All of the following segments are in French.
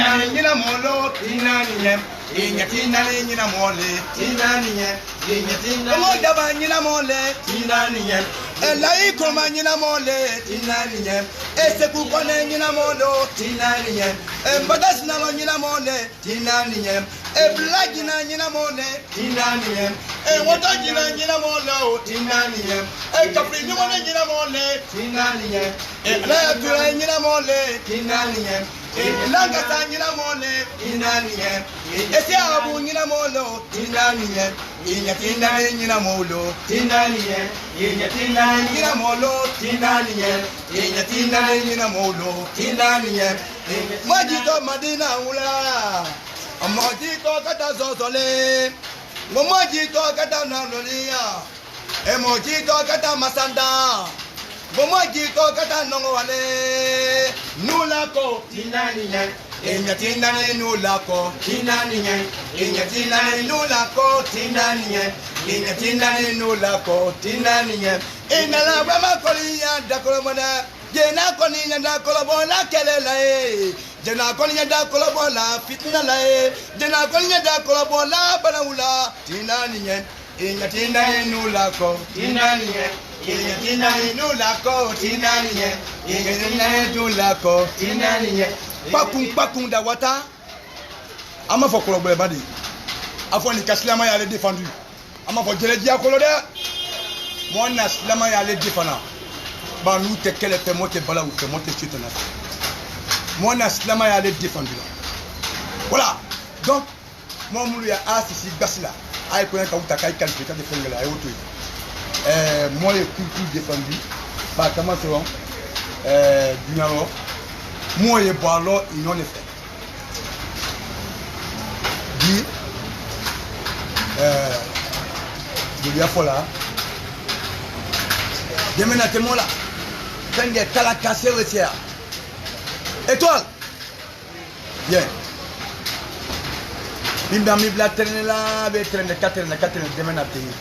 Tina nyina molo tina niye. Inya tina nyina mole tina niye. Inya tina. Mo daba nyina mole tina niye. Elai koma nyina mole tina niye. Eseku kone nyina molo tina niye. Mbagas na nyina mole tina niye. Black nyina mole tina niye. Wata nyina mole tina niye. Kapri nyina mole tina niye. La tura nyina mole tina niye. Langata nyina mole tina niye. Ese abu nyina molo tina niye. Inya tina nyina molo tina niye. Inya tina nyina molo tina niye. Inya tina nyina molo tina niye. Majito madina ula. Amajito kata zozole. Momajito kata nalolia. Emojito kata masanda. Momajito kata nongwale. Nulako tina niye. Inya tina nulako tina niye. Inya tina nulako tina niye. Inya tina nulako tina niye. Ina la wema kolia dakolomona. Jena koninya dakolobola kelela e. Jena koninya dakolobola fitna la e. Jena koninya dakolobola banaula tina niye. Inya tina nulako tina niye. Inya tina nulako tina niye. Inya tina nulako tina niye. Pakun da wata. Ama fo kolobole badi. Afo ni kaslama ya le défendu. Ama fo jele dia kolode. Mo na slama ya le défendant. Ba nous te quel est monté bala ou te monté sur ton affaire. Moi na slama ya le défendu là. Voilà. Donc moi moulu ya asisi basila. Ay ko ka uta kai qualifié ka défendre là ay auto. Moi le culture défendu. Ba comment c'est bon? Dunalo. Moi le ballon il non fait. Dit je lui a fait là. Demain à témoin là. Quand il y a la cassée aussi. Étoile. Bien. Bimba mi bla traîner là, avec traîner 4 demain à payer.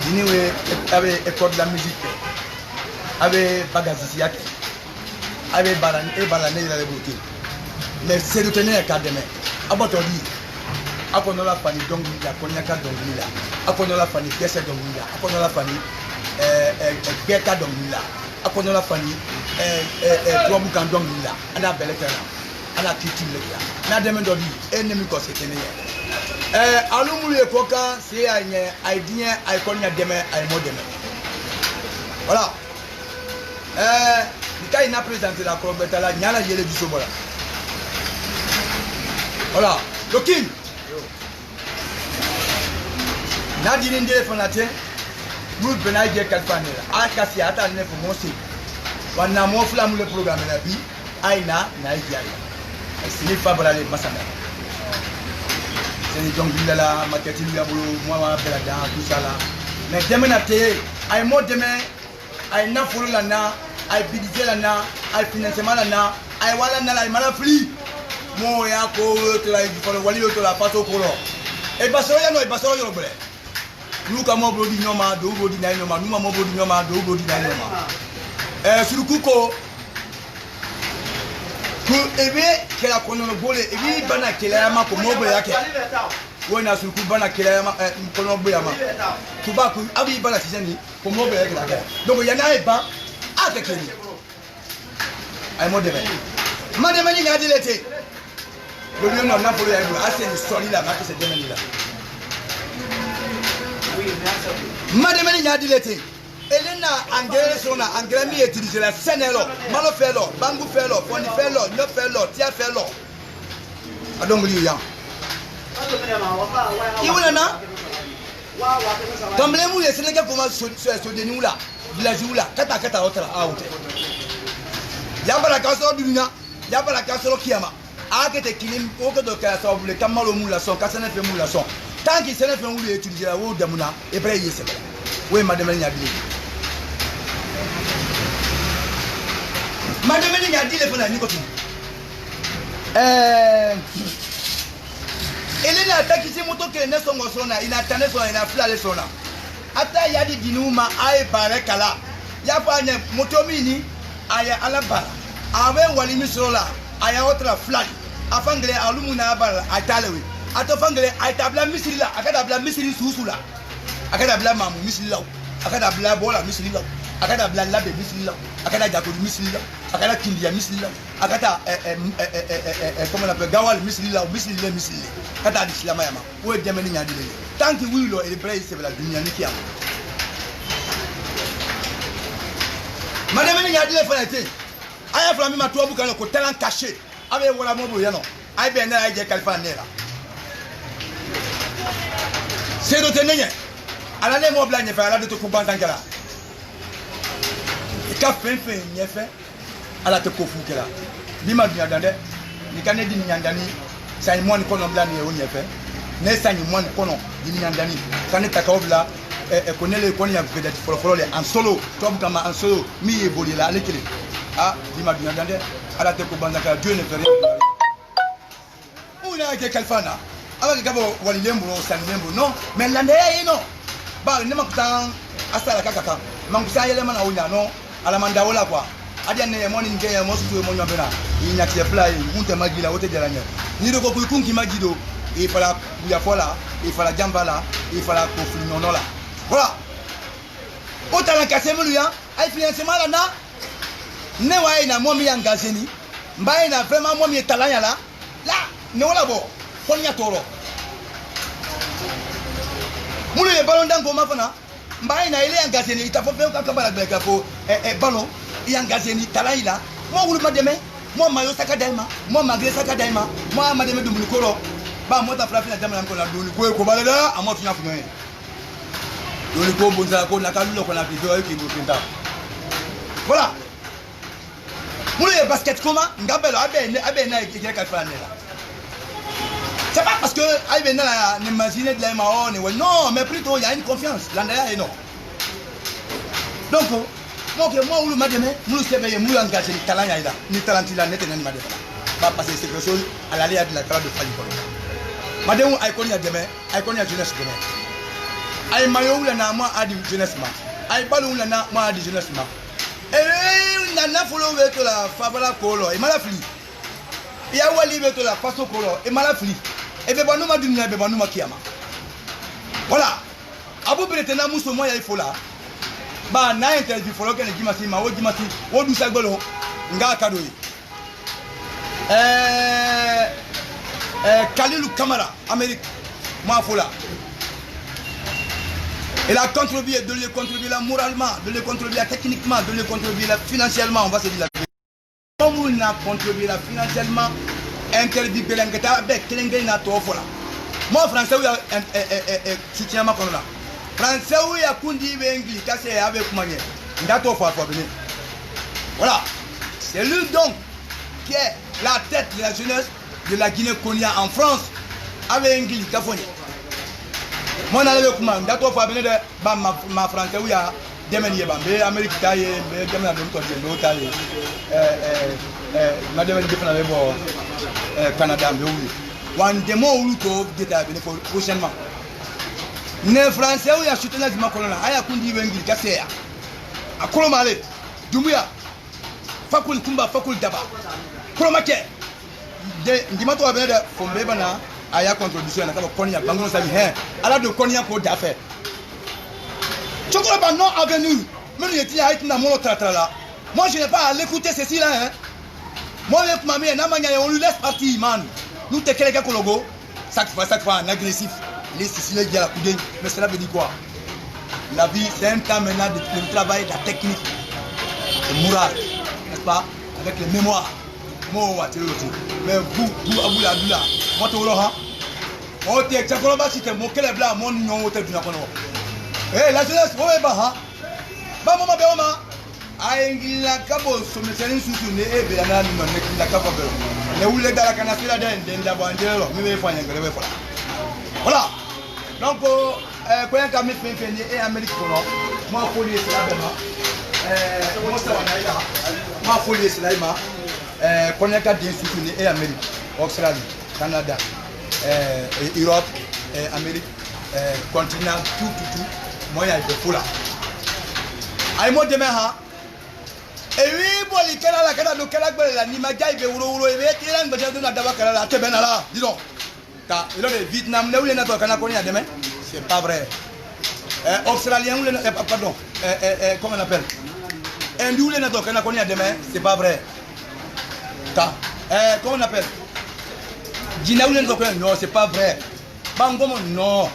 Dîner avec école de la musique. Avec bagage avec balané et balané dans les boutiques. Mais c'est de tenir à demain. Abattoir. Après on a la famille donc la cognac donc là. Après on a la famille pièce donc là. Après on a la famille Beka donc là. Après on a la famille trois boucan donc là. On a belle terrain. On a culture là. Na demain d'aujourd'hui ennemi ko c'est tenir. Alumulu ekoka c'est ay bien ay cognac demain ay mot demain. Voilà. Quand il a présenté la Colbeta là, il y a la yele du sobola. Voilà. Le king. Nadine de Fonatin, nous venons de Calfanel. A Cassia, à ne pour mon site. On a mon flamme le programme la vie. Aina, Naïdia. C'est les favorables Massana. C'est donc la maquette, moi, Belada, tout ça là. Mais demain à terre, aïe, moi demain, aïe, n'a foulé la na. Ay bidité la na, ay financement la na, ay wala na la mala fli. Mo ya ko to la ko wali to la pato ko lo. E basoro ya no e basoro yo bele. Nous ka mo bodi nyoma do bodi na nyoma, nous mo bodi nyoma do bodi na nyoma. Sur kuko ku ebe kela kono no bole ebi bana kela ma ko mo bele yake. Wona sur ku bana kela ma kono bo ya ma. Ku ba ku abi bana tisani ko mo bele yake. Donc ya na e ba avec lui. Aïe, mon demain. Ma demain, il a dit l'été. Le lieu n'a pas voulu être assez solide là, c'est demain là. Ma demain, il a dit l'été. Elena, Angela, Sona, Angela, mi utilisé la scène là. Malo fait là, Bambou fait là, Fondi fait là, Nyop fait là, Tia fait là. Adong lui, ya. Il voulait na. Tomblez-vous, les Sénégalais commencent sur des nous là. Village là, kata otra out. Yaba la kasoro dunia, yaba la kasoro kiama. Akete kilim oko do kasa obule kamalo mula son, kasana fe mula son. Tant qu'il s'est fait mouler utiliser la roue d'amuna et près yese. Oui madame Nyadi. Madame Nyadi le fona ni kotini. Elena takisi moto ke ne songo sona, ina tane sona, ina flale sona. Ata yadi dinuma ay barekala ya fanya motomini aya alabara awe walimi sola aya otra flag afangele alumuna bal atalewe atofangele aitabla misiri la akada bla misiri susula akada bla mamu misiri la akada bla bola misiri la akada bla labe misiri la akada jago misiri la akada kindia misiri la akada comment on appelle gawal misiri la misiri kata di silama yama wo demeni nyadi le tanki wilo e brei se la dunia nikia madame nyadi le falaite aya flami matu abuka no ko talent caché abe wala mo bo yano ay be na ay je kalfa nera c'est do tenenye ala le mo bla nye fa ala de to ko bantangala ka fen nye fe ala te ko fu kala bi ma dunya dande ni kanedi nyandani sai mo ni kono bla ni o nye fe ne sai mo ni kono di nyandani kan ta ka obla konele kono ya vedati folo le en solo to bu kama en solo mi e boli la lekele ah bi ma dunya dande ala te ko bantangala Dieu ne fait rien una ke kalfana avec gabo wali lembo san lembo non mais lande ya ino ba ne makutan asala kakaka mangusa yele mana unya no ala manda wala kwa adia ne moni nge ya mosu to monyo bena inya tie play unte magila wote jalanya ni do ko kunki magido e fala buya fola e fala jambala e fala ko fulinono la voilà otala kasemulu ya ai financement la na ne wa ina momi ya ngazeni mbaye na vraiment momi talanya la ne wala bo konya toro mulu ye ballon dango mafana mbaye na ile angazeni itafope ukakabala beka fo ballon yangazeni talaila mo wulu mademe mo mayo sakadaima mo magre sakadaima mo mademe dumbulu koro ba mo ta frafi na jamana ko la dulu ko balada amo tunya funyo ye dulu ko bonza ko na kalulo ko na video e ki bukenda voilà mulu ye basket koma ngabelo abe na ikike kalfanela. C'est pas parce que Aïe n'imagine de la Maon, non, mais plutôt il y a une confiance. L'andaya est non. Donc, moi, où le madame, nous sommes engagés, ni talentila, ni tenant madame. Va passer quelque chose à l'aléa de la trappe de Fali. Madame, Aïe connaît demain, Aïe connaît jeunesse demain. Aïe maillot, la moi a du jeunesse. Aïe ballon, la moi a du jeunesse. Et nana follow to la Fabala Colo, et Malafli. Il y a Wali to la Faso Colo, et Malafli. Et bien, nous avons kiama. Voilà. Abu Bretena Mousso, moi, il faut là. Bah, na interview, il faut que les Gimati, ma Gimati, ou du Sagolo, Nga Kadoui. Khalilou Kamara, Amérique, moi, il faut là. Il a contribué, de lui contribuer moralement, de lui contribuer techniquement, de lui contribuer financièrement, on va se dire la vérité. Comme on a contribué financièrement, interview belengeta avec kelenge na to fola mo français ou soutien ma kono la français ou ya kundi bengi kase avec manye ndato fo fo bene voilà c'est lui donc qui est la tête de la jeunesse de la Guinée-Conakry en France avec Ngili Kafoni mon allé kuma ndato fo bene de ba ma français ou ya demeni ba be Amérique taye be demena do to de taye madame de fana bo Canada mais oui one demo ou to deta bene prochainement ne français ou ya soutenir ma colonna aya kundi wengi kaseya akolo male dumuya fakul kumba fakul daba kromake de ndima to bene de fombe bana aya contribution na ka konya bangono sabi he ala do konya ko dafe chocolat non avenue même il était avec na mono tratra. Moi je n'ai pas à l'écouter ceci là hein. Moi avec ma mère on lui laisse partir man. Nous te quelqu'un ko logo chaque fois un agressif. Il est Sicilien qui a la coudée. Mais cela veut dire quoi? La vie c'est un temps maintenant de travail, de la technique, le moral, n'est-ce pas? Avec les mémoires. Moi mais vous abou la doula. Moi to lo ha. On te chocolat ba si te mo kele bla mon non hotel du na kono. Eh la jeunesse ouais bah ha. Ba mama be oma. Aingila kabo someteni susu ne ebe na ni manne la kabo be. Ne wule dala kana sila den da bandelo mi be fanya ngere be fola. Voilà. Donc quand on a mis fin et Amérique pour nous, moi folie c'est là bas. Moi ça va naïla. Moi folie c'est là ima. Quand on a des souvenirs et Amérique, Australie, Canada, Europe, Amérique, continent tout. Moi il y a des foula. Aïe moi demain ha. Et oui, bon, il kala la kala do kala gbele la ni ma jai be wuro e be tira ngbe do na daba kala la te ben la. Dis donc. Ka il est Vietnam ne ou na to kana ko ni a demain. C'est pas vrai. Australien ou pardon. Comment on appelle? Indou ou na to kana ko ni a demain, c'est pas vrai. Ka comment on appelle? Gina ou na to kana non, c'est pas vrai. Bangomo non.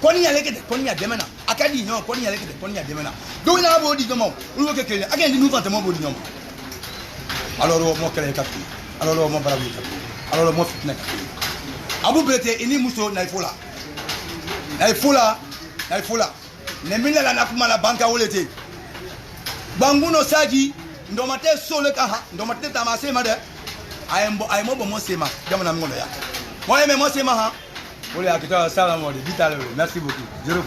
Koni ya lekete koni ya demain na. Akadi non koni ya lekete koni ya demain na. Do na bo di domo. Ulu ke kele. Again di nous vante mo bo di domo. Alors mo kele ka. Alors mo barabu ka. Alors mo fitna ka. Abu brete ini muso na ifola. Na ifola. Na ifola. Ne mina la nakuma la banka wolete. Banguno saji ndo mate sole ka ha. Ndo mate tamase ma de. Ayemo bo mo sema. Jamana ngono ya. Moi me mo sema ha. Merci beaucoup. Je refous.